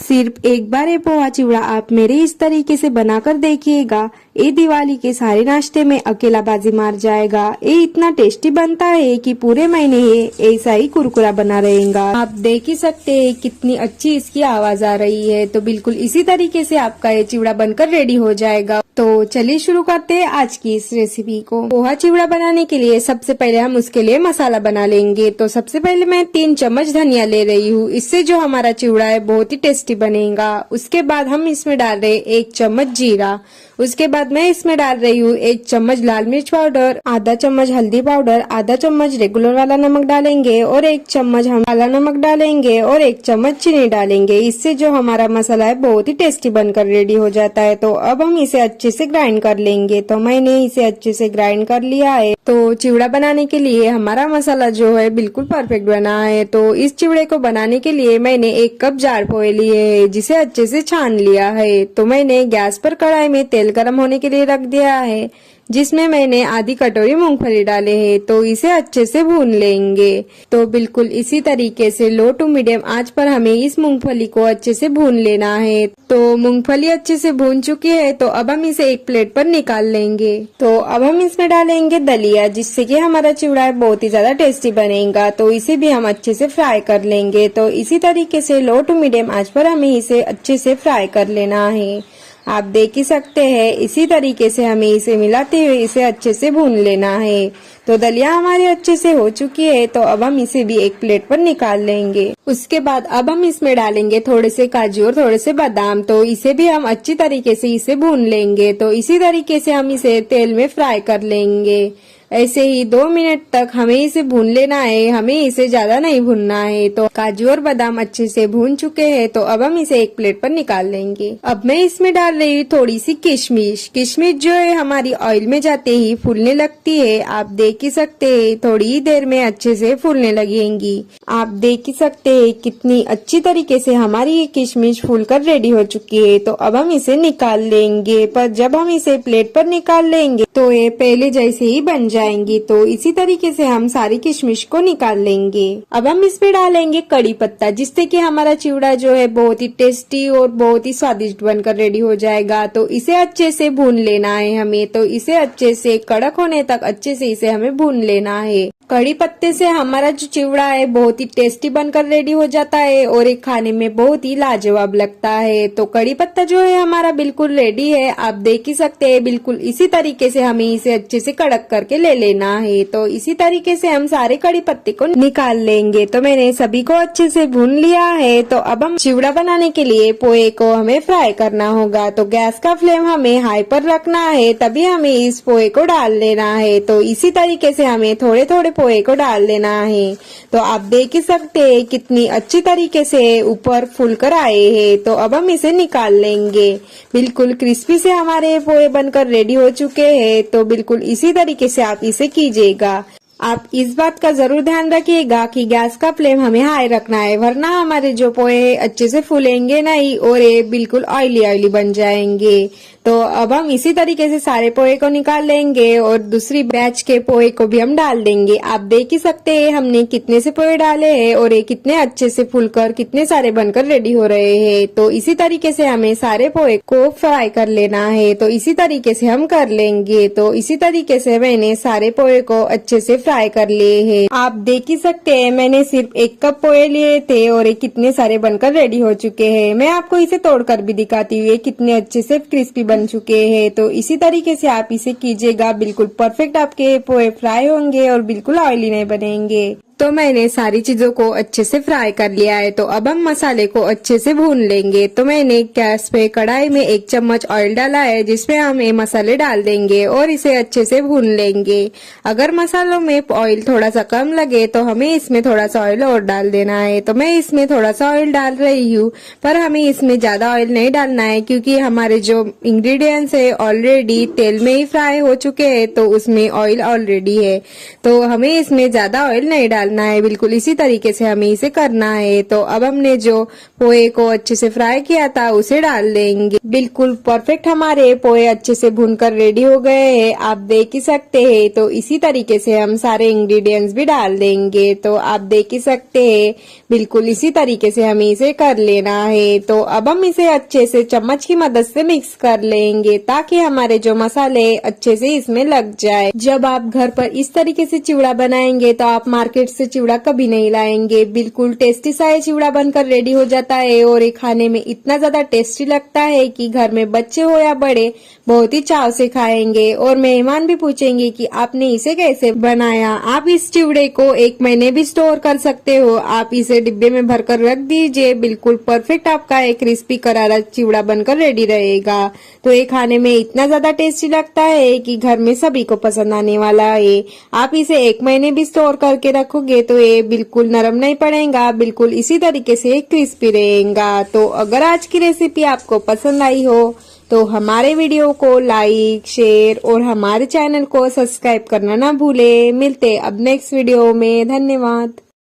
सिर्फ एक बार ये पोहा चिवड़ा आप मेरे इस तरीके से बनाकर देखिएगा। ये दिवाली के सारे नाश्ते में अकेला बाजी मार जाएगा। ये इतना टेस्टी बनता है कि पूरे महीने ये ऐसा ही कुरकुरा बना रहेगा। आप देख ही सकते हैं कितनी अच्छी इसकी आवाज आ रही है। तो बिल्कुल इसी तरीके से आपका ये चिवड़ा बनकर रेडी हो जाएगा। तो चलिए शुरू करते हैं आज की इस रेसिपी को। पोहा चिवड़ा बनाने के लिए सबसे पहले हम उसके लिए मसाला बना लेंगे। तो सबसे पहले मैं 3 चम्मच धनिया ले रही हूँ। इससे जो हमारा चिवड़ा है बहुत ही टेस्टी बनेगा। उसके बाद हम इसमें डाल रहे 1 चम्मच जीरा। उसके बाद मैं इसमें डाल रही हूँ 1 चम्मच लाल मिर्च पाउडर, आधा चम्मच हल्दी पाउडर, आधा चम्मच रेगुलर वाला नमक डालेंगे और 1 चम्मच हम काला नमक डालेंगे और 1 चम्मच चीनी डालेंगे। इससे जो हमारा मसाला है बहुत ही टेस्टी बनकर रेडी हो जाता है। तो अब हम इसे अच्छे से ग्राइंड कर लेंगे। तो मैंने इसे अच्छे से ग्राइंड कर लिया है। तो चिवड़ा बनाने के लिए हमारा मसाला जो है बिल्कुल परफेक्ट बना है। तो इस चिवड़े को बनाने के लिए मैंने 1 कप जार पोहे लिए है, जिसे अच्छे से छान लिया है। तो मैंने गैस पर कढ़ाई में तेल गरम होने के लिए रख दिया है, जिसमें मैंने आधी कटोरी मूंगफली डाले हैं। तो इसे अच्छे से भून लेंगे। तो बिल्कुल इसी तरीके से लो टू मीडियम आंच पर हमें इस मूंगफली को अच्छे से भून लेना है। तो मूंगफली अच्छे से भून चुकी है। तो अब हम इसे एक प्लेट पर निकाल लेंगे। तो अब हम इसमें डालेंगे दलिया, जिससे कि हमारा चिवड़ा बहुत ही ज्यादा टेस्टी बनेगा। तो इसे भी हम अच्छे से फ्राई कर लेंगे। तो इसी तरीके से लो टू मीडियम आंच पर हमें इसे अच्छे से फ्राई कर लेना है। आप देख ही सकते हैं इसी तरीके से हमें इसे मिलाते हुए इसे अच्छे से भून लेना है। तो दलिया हमारी अच्छे से हो चुकी है। तो अब हम इसे भी एक प्लेट पर निकाल लेंगे। उसके बाद अब हम इसमें डालेंगे थोड़े से काजू और थोड़े से बादाम। तो इसे भी हम अच्छी तरीके से इसे भून लेंगे। तो इसी तरीके से हम इसे तेल में फ्राई कर लेंगे। ऐसे ही 2 मिनट तक हमें इसे भून लेना है। हमें इसे ज्यादा नहीं भूनना है। तो काजू और बादाम अच्छे से भून चुके हैं। तो अब हम इसे एक प्लेट पर निकाल लेंगे। अब मैं इसमें डाल रही हूँ थोड़ी सी किशमिश। किशमिश जो है हमारी ऑयल में जाते ही फूलने लगती है। आप देख ही सकते हैं थोड़ी ही देर में अच्छे से फूलने लगेंगी। आप देख ही सकते हैं कितनी अच्छी तरीके से हमारी ये किशमिश फूलकर रेडी हो चुकी है। तो अब हम इसे निकाल लेंगे। पर जब हम इसे प्लेट पर निकाल लेंगे तो ये पहले जैसे ही बन जाएंगी। तो इसी तरीके से हम सारी किशमिश को निकाल लेंगे। अब हम इसमें डालेंगे कड़ी पत्ता, जिससे कि हमारा चिवड़ा जो है बहुत ही टेस्टी और बहुत ही स्वादिष्ट बनकर रेडी हो जाएगा। तो इसे अच्छे से भून लेना है हमें। तो इसे अच्छे से कड़क होने तक अच्छे से इसे हमें भून लेना है। कड़ी पत्ते से हमारा जो चिवड़ा है बहुत ही टेस्टी बनकर रेडी हो जाता है और एक खाने में बहुत ही लाजवाब लगता है। तो कड़ी पत्ता जो है हमारा बिल्कुल रेडी है। आप देख ही सकते हैं बिल्कुल इसी तरीके से हमें इसे अच्छे से कड़क करके ले लेना है। तो इसी तरीके से हम सारे कड़ी पत्ते को निकाल लेंगे। तो मैंने सभी को अच्छे से भून लिया है। तो अब हम चिवड़ा बनाने के लिए पोहे को हमें फ्राई करना होगा। तो गैस का फ्लेम हमें हाई पर रखना है, तभी हमें इस पोहे को डाल लेना है। तो इसी तरीके से हमें थोड़े थोड़े पोहे को डाल देना है। तो आप देख ही सकते हैं कितनी अच्छी तरीके से ऊपर फूलकर आए हैं। तो अब हम इसे निकाल लेंगे। बिल्कुल क्रिस्पी से हमारे पोहे बनकर रेडी हो चुके हैं। तो बिल्कुल इसी तरीके से आप इसे कीजिएगा। आप इस बात का जरूर ध्यान रखिएगा कि गैस का फ्लेम हमें हाई रखना है, वरना हमारे जो पोहे अच्छे से फूलेंगे नहीं और ये बिल्कुल ऑयली ऑयली बन जाएंगे। तो अब हम इसी तरीके से सारे पोहे को निकाल लेंगे और दूसरी बैच के पोहे को भी हम डाल देंगे। आप देख ही सकते हैं हमने कितने से पोहे डाले हैं और ये कितने अच्छे से फूलकर कितने सारे बनकर रेडी हो रहे हैं। तो इसी तरीके से हमें सारे पोहे को फ्राई कर लेना है। तो इसी तरीके से हम कर लेंगे। तो इसी तरीके से मैंने सारे पोहे को अच्छे से फ्राई कर लिए हैं। आप देख ही सकते हैं मैंने सिर्फ 1 कप पोहे लिए थे और ये कितने सारे बनकर रेडी हो चुके हैं। मैं आपको इसे तोड़कर भी दिखाती हूँ कितने अच्छे से क्रिस्पी बन चुके हैं। तो इसी तरीके से आप इसे कीजिएगा। बिल्कुल परफेक्ट आपके पोहे फ्राई होंगे और बिल्कुल ऑयली नहीं बनेंगे। तो मैंने सारी चीजों को अच्छे से फ्राई कर लिया है। तो अब हम मसाले को अच्छे से भून लेंगे। तो मैंने गैस पे कढ़ाई में 1 चम्मच ऑयल डाला है, जिसमें हम ये मसाले डाल देंगे और इसे अच्छे से भून लेंगे। अगर मसालों में ऑयल थोड़ा सा कम लगे तो हमें इसमें थोड़ा सा ऑयल और डाल देना है। तो मैं इसमें थोड़ा सा ऑयल डाल रही हूँ, पर हमें इसमें ज्यादा ऑयल नहीं डालना है, क्योंकि हमारे जो इंग्रेडिएंट्स है ऑलरेडी तेल में ही फ्राई हो चुके हैं। तो उसमें ऑयल ऑलरेडी है। तो हमें इसमें ज्यादा ऑयल नहीं डालना डालना है। बिल्कुल इसी तरीके से हमें इसे करना है। तो अब हमने जो पोहे को अच्छे से फ्राई किया था उसे डाल देंगे। बिल्कुल परफेक्ट हमारे पोहे अच्छे से भुनकर रेडी हो गए हैं, आप देख ही सकते हैं। तो इसी तरीके से हम सारे इंग्रेडिएंट्स भी डाल देंगे। तो आप देख ही सकते हैं, बिल्कुल इसी तरीके से हमें इसे कर लेना है। तो अब हम इसे अच्छे से चम्मच की मदद से मिक्स कर लेंगे ताकि हमारे जो मसाले अच्छे से इसमें लग जाए। जब आप घर पर इस तरीके से चिवड़ा बनाएंगे तो आप मार्केट से चिवड़ा कभी नहीं लाएंगे। बिल्कुल टेस्टी सा ये चिवड़ा बनकर रेडी हो जाता है और ये खाने में इतना ज्यादा टेस्टी लगता है कि घर में बच्चे हो या बड़े बहुत ही चाव से खाएंगे और मेहमान भी पूछेंगे कि आपने इसे कैसे बनाया। आप इस चिवड़े को 1 महीने भी स्टोर कर सकते हो। आप इसे डिब्बे में भरकर रख दीजिए। बिल्कुल परफेक्ट आपका एक क्रिस्पी करारा चिवड़ा बनकर रेडी रहेगा। तो ये खाने में इतना ज्यादा टेस्टी लगता है कि घर में सभी को पसंद आने वाला है। आप इसे 1 महीने भी स्टोर करके रखोगे तो ये बिल्कुल नरम नहीं पड़ेगा, बिल्कुल इसी तरीके से क्रिस्पी रहेगा। तो अगर आज की रेसिपी आपको पसंद आई हो तो हमारे वीडियो को लाइक, शेयर और हमारे चैनल को सब्सक्राइब करना ना भूले। मिलते अब नेक्स्ट वीडियो में। धन्यवाद।